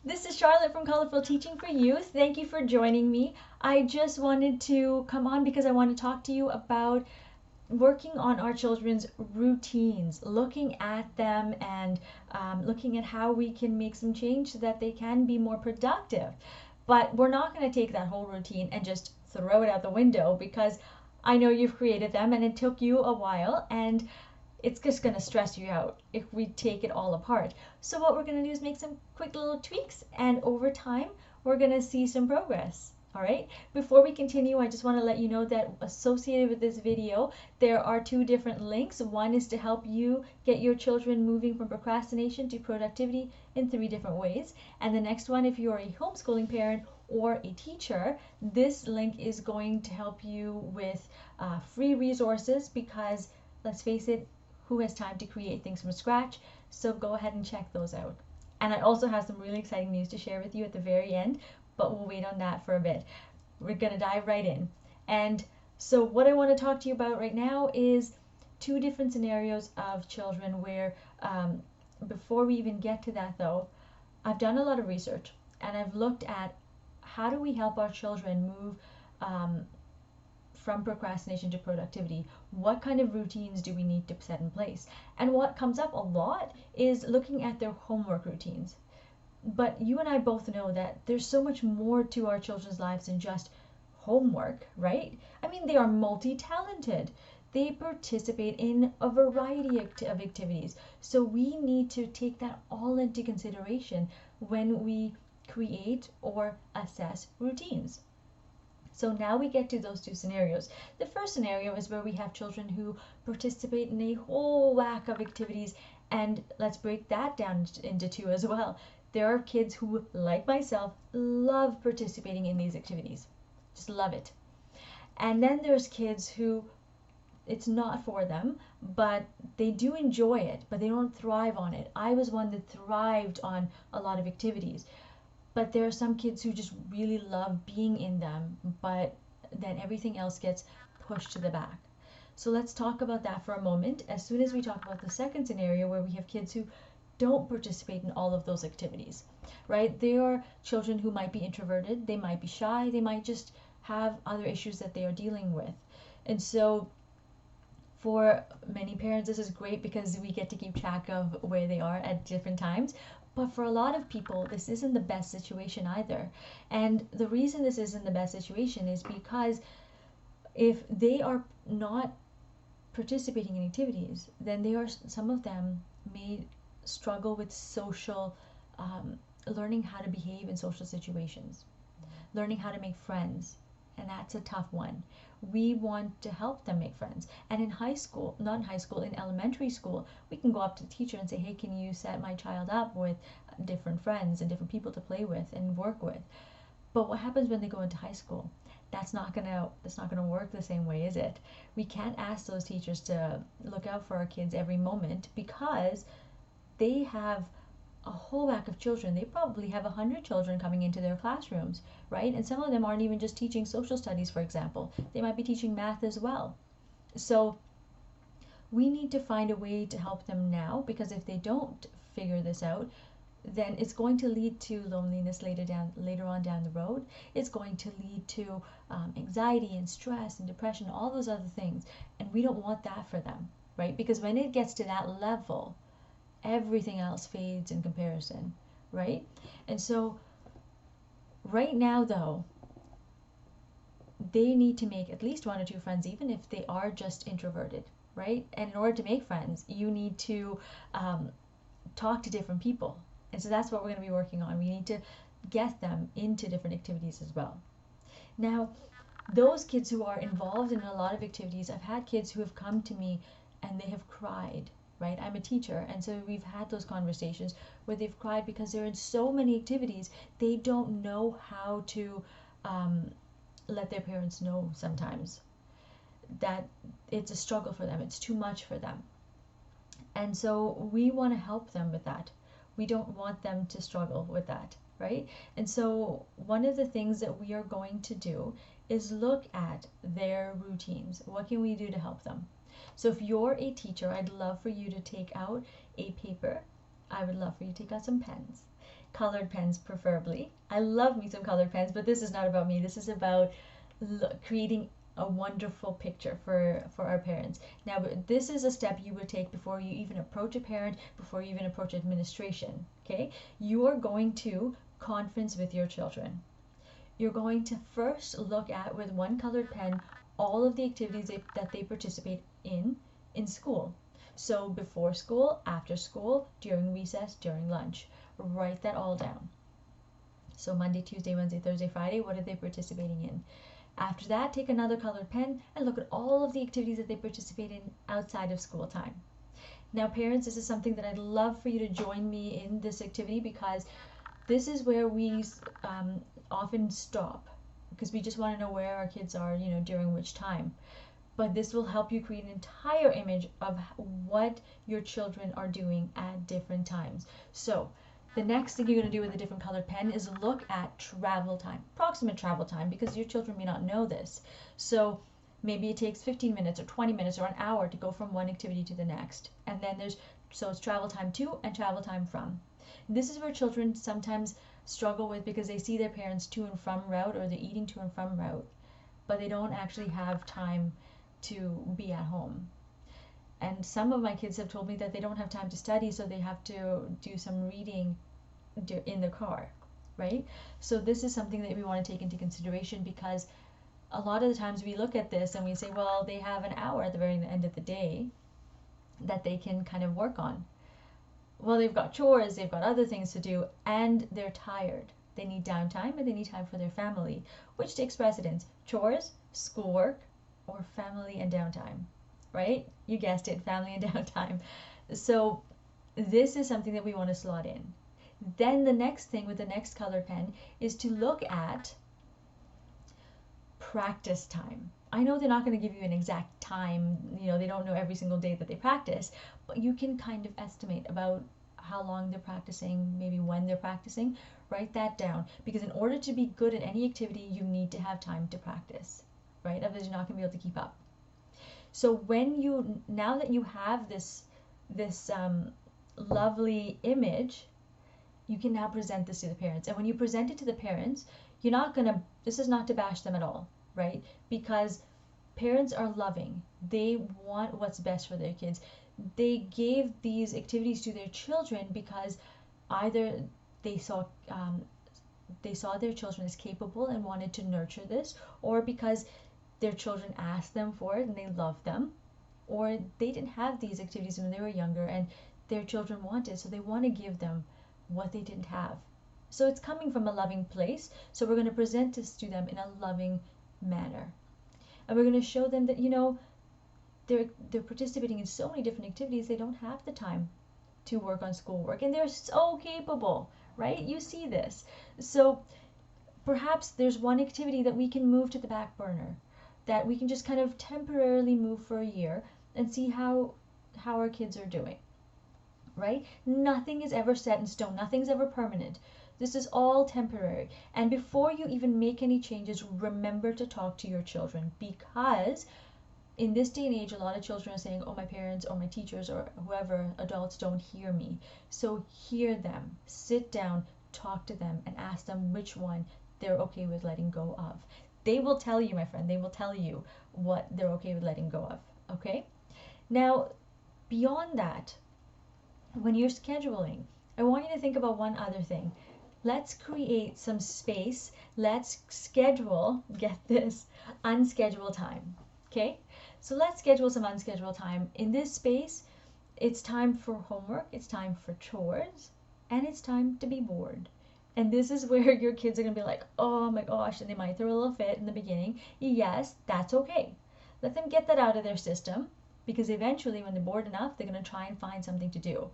This is Charlotte from Colorful Teaching for Youth. Thank you for joining me. I just wanted to come on because I want to talk to you about working on our children's routines, looking at them and looking at how we can make some change so that they can be more productive. But we're not going to take that whole routine and just throw it out the window because I know you've created them and it took you a while, and it's just going to stress you out if we take it all apart. So what we're going to do is make some quick little tweaks, and over time we're going to see some progress. All right, before we continue, I just want to let you know that associated with this video, there are two different links. One is to help you get your children moving from procrastination to productivity in 3 different ways. And the next one, if you're a homeschooling parent or a teacher, this link is going to help you with free resources because let's face it, who has time to create things from scratch? So go ahead and check those out. And I also have some really exciting news to share with you at the very end, but we'll wait on that for a bit. We're going to dive right in. And so what I want to talk to you about right now is 2 different scenarios of children where before we even get to that though, I've done a lot of research and I've looked at how do we help our children move from procrastination to productivity. What kind of routines do we need to set in place? And what comes up a lot is looking at their homework routines. But you and I both know that there's so much more to our children's lives than just homework, right? I mean, they are multi-talented. They participate in a variety of activities. So we need to take that all into consideration when we create or assess routines. So now we get to those 2 scenarios. The first scenario is where we have children who participate in a whole whack of activities, and let's break that down into 2 as well. There are kids who, like myself, love participating in these activities. Just love it. And then there's kids who it's not for them, but they do enjoy it, but they don't thrive on it. I was one that thrived on a lot of activities. But there are some kids who just really love being in them, but then everything else gets pushed to the back. So let's talk about that for a moment as soon as we talk about the second scenario where we have kids who don't participate in all of those activities, right? There are children who might be introverted, they might be shy, they might just have other issues that they are dealing with. And so for many parents, this is great because we get to keep track of where they are at different times. But for a lot of people, this isn't the best situation either. And the reason this isn't the best situation is because if they are not participating in activities, then some of them may struggle with social, learning how to behave in social situations, learning how to make friends. And that's a tough one. We want to help them make friends. And in high school, not in high school, in elementary school, we can go up to the teacher and say, hey, can you set my child up with different friends and different people to play with and work with? But what happens when they go into high school? That's not gonna work the same way, is it? We can't ask those teachers to look out for our kids every moment because they have a whole whack of children. They probably have 100 children coming into their classrooms, right? And some of them aren't even just teaching social studies, for example. They might be teaching math as well. So we need to find a way to help them now, because if they don't figure this out, then it's going to lead to loneliness later on down the road. It's going to lead to anxiety and stress and depression, all those other things. And we don't want that for them, right? Because when it gets to that level, everything else fades in comparison, right? And so right now though, they need to make at least 1 or 2 friends, even if they are just introverted, right? And in order to make friends, you need to talk to different people. And so that's what we're going to be working on. We need to get them into different activities as well. Now, those kids who are involved in a lot of activities, I've had kids who have come to me and they have cried, right? I'm a teacher, and so we've had those conversations where they've cried because they're in so many activities, they don't know how to let their parents know sometimes that it's a struggle for them, it's too much for them. And so we want to help them with that. We don't want them to struggle with that, right? And so one of the things that we are going to do is look at their routines. What can we do to help them? So if you're a teacher, I'd love for you to take out a paper I would love for you to take out some pens, colored pens preferably. I love me some colored pens, but this is not about me. This is about creating a wonderful picture for our parents. Now, this is a step you would take before you even approach a parent, before you even approach administration. Okay, you are going to conference with your children. You're going to first look at, with one colored pen, all of the activities that they participate in school. So before school, after school, during recess, during lunch. Write that all down. So Monday, Tuesday, Wednesday, Thursday, Friday, what are they participating in? After that, take another colored pen and look at all of the activities that they participate in outside of school time. Now, parents, this is something that I'd love for you to join me in this activity, because this is where we often stop, because we just want to know where our kids are, during which time. But this will help you create an entire image of what your children are doing at different times. So the next thing you're going to do with a different colored pen is look at travel time, approximate travel time, because your children may not know this. So maybe it takes 15 minutes or 20 minutes or an hour to go from one activity to the next. And then so it's travel time to and travel time from. This is where children sometimes struggle with, because they see their parents to and from route, or they're eating to and from route, but they don't actually have time to be at home. And some of my kids have told me that they don't have time to study, so they have to do some reading in the car, right? So this is something that we want to take into consideration, because a lot of the times we look at this and we say, well, they have an hour at the very end of the day that they can kind of work on. Well, they've got chores, they've got other things to do, and they're tired. They need downtime and they need time for their family. Which takes precedence? Chores, schoolwork, or family and downtime, right? You guessed it, family and downtime. So this is something that we want to slot in. Then the next thing with the next color pen is to look at practice time. I know they're not going to give you an exact time, they don't know every single day that they practice, but you can kind of estimate about how long they're practicing, maybe when they're practicing. Write that down, because in order to be good at any activity, you need to have time to practice, right? Otherwise you're not going to be able to keep up. So now that you have this lovely image, you can now present this to the parents. And when you present it to the parents, this is not to bash them at all, right? Because parents are loving. They want what's best for their kids. They gave these activities to their children because either they saw their children as capable and wanted to nurture this, or because their children asked them for it and they loved them, or they didn't have these activities when they were younger and their children wanted, so they want to give them what they didn't have. So it's coming from a loving place, so we're going to present this to them in a loving manner. And we're going to show them that, they're participating in so many different activities, they don't have the time to work on schoolwork, and they're so capable, right? You see this. So perhaps there's one activity that we can move to the back burner, that we can just kind of temporarily move for a year and see how our kids are doing, right? Nothing is ever set in stone. Nothing's ever permanent. This is all temporary. And before you even make any changes, remember to talk to your children, because in this day and age, a lot of children are saying, oh, my parents or my teachers or whoever, adults, don't hear me. So hear them, sit down, talk to them, and ask them which one they're okay with letting go of. They will tell you, my friend, they will tell you what they're okay with letting go of, okay? Now, beyond that, when you're scheduling, I want you to think about one other thing. Let's create some space. Let's schedule, get this, unscheduled time, okay? So let's schedule some unscheduled time. In this space, it's time for homework, it's time for chores, and it's time to be bored. And this is where your kids are going to be like, oh my gosh, and they might throw a little fit in the beginning. Yes, that's okay. Let them get that out of their system, because eventually when they're bored enough, they're going to try and find something to do.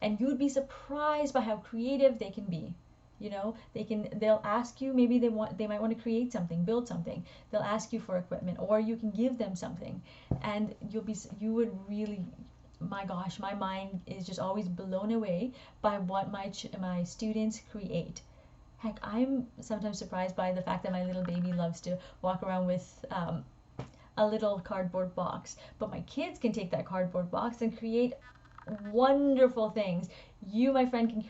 And you would be surprised by how creative they can be. They'll ask you, maybe they might want to create something, build something. They'll ask you for equipment, or you can give them something. And you would really, my gosh, my mind is just always blown away by what my students create. Heck, I'm sometimes surprised by the fact that my little baby loves to walk around with a little cardboard box. But my kids can take that cardboard box and create wonderful things You, my friend,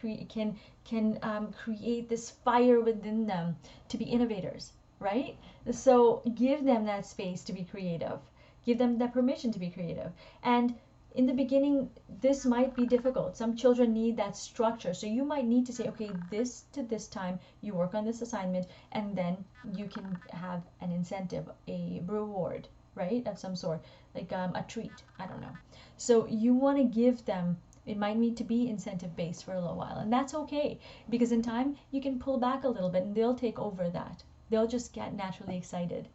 can create this fire within them to be innovators, right? So give them that space to be creative. Give them that permission to be creative. And in the beginning, this might be difficult. Some children need that structure. So you might need to say, okay, this to this time, you work on this assignment, and then you can have an incentive, a reward, right, of some sort, like a treat. I don't know. So you want to give them, it might need to be incentive based for a little while, and that's okay, because in time you can pull back a little bit and they'll take over that. They'll just get naturally excited.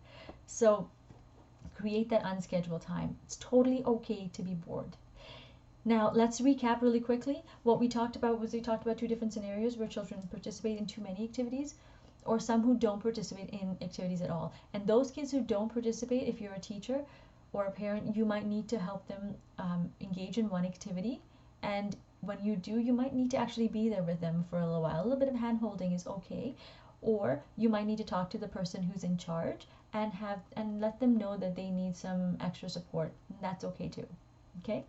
So create that unscheduled time. It's totally okay to be bored. Now, let's recap really quickly. What we talked about was we talked about two different scenarios where children participate in too many activities, or some who don't participate in activities at all. And those kids who don't participate, if you're a teacher or a parent, you might need to help them engage in one activity. And when you do, you might need to actually be there with them for a little while. A little bit of hand holding is okay. Or you might need to talk to the person who's in charge and let them know that they need some extra support. And that's okay too. Okay?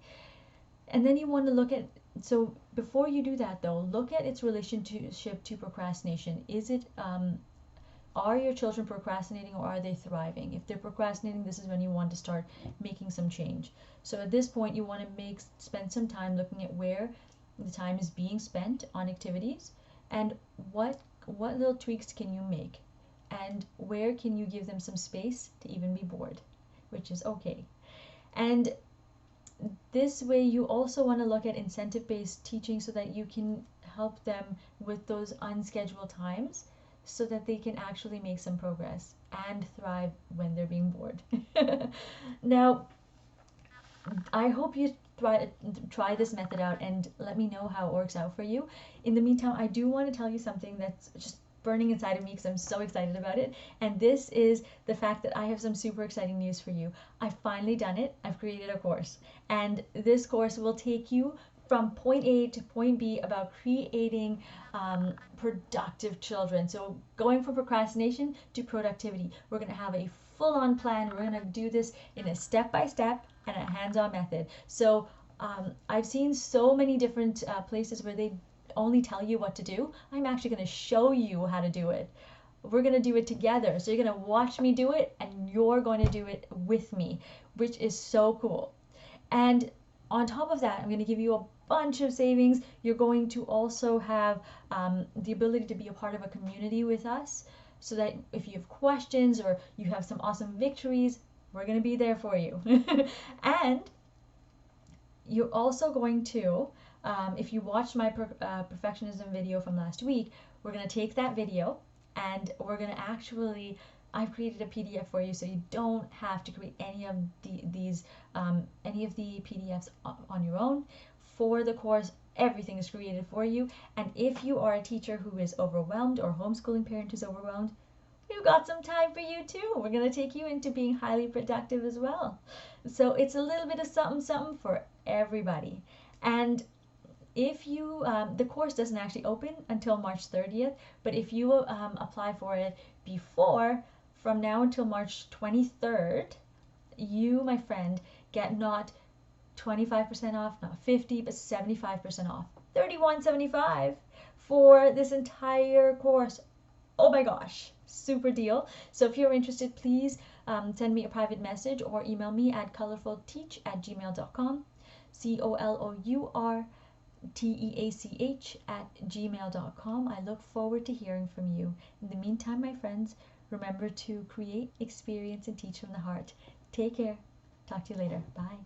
And then you want to look at, so before you do that though, look at its relationship to procrastination. Is it, are your children procrastinating or are they thriving? If they're procrastinating, this is when you want to start making some change. So at this point, you want to spend some time looking at where the time is being spent on activities and what little tweaks can you make and where can you give them some space to even be bored, which is okay. And this way you also want to look at incentive-based teaching so that you can help them with those unscheduled times so that they can actually make some progress and thrive when they're being bored. Now, I hope you try this method out and let me know how it works out for you. In the meantime, I do want to tell you something that's just burning inside of me because I'm so excited about it. And this is the fact that I have some super exciting news for you. I've finally done it. I've created a course. And this course will take you from point A to point B about creating productive children. So going from procrastination to productivity. We're going to have a full-on plan. We're going to do this in a step-by-step and a hands-on method. So I've seen so many different places where they only tell you what to do. I'm actually going to show you how to do it. We're going to do it together. So you're going to watch me do it and you're going to do it with me, which is so cool. And on top of that, I'm going to give you a bunch of savings. You're going to also have the ability to be a part of a community with us so that if you have questions or you have some awesome victories, we're going to be there for you. And you're also going to, if you watched my perfectionism video from last week, we're going to take that video and we're going to actually, I've created a PDF for you so you don't have to create any of any of the PDFs on your own. For the course, everything is created for you. And if you are a teacher who is overwhelmed or homeschooling parent who's overwhelmed, we've got some time for you too. We're going to take you into being highly productive as well. So it's a little bit of something for everybody. And if you, the course doesn't actually open until March 30th, but if you apply for it before, from now until March 23rd, you, my friend, get not 25% off, not 50, but 75% off. $31.75 for this entire course. Oh my gosh, super deal. So if you're interested, please send me a private message or email me at colorfulteach@gmail.com, COLOURTEACH@gmail.com. I look forward to hearing from you. In the meantime, my friends, remember to create, experience, and teach from the heart. Take care. Talk to you later. Bye.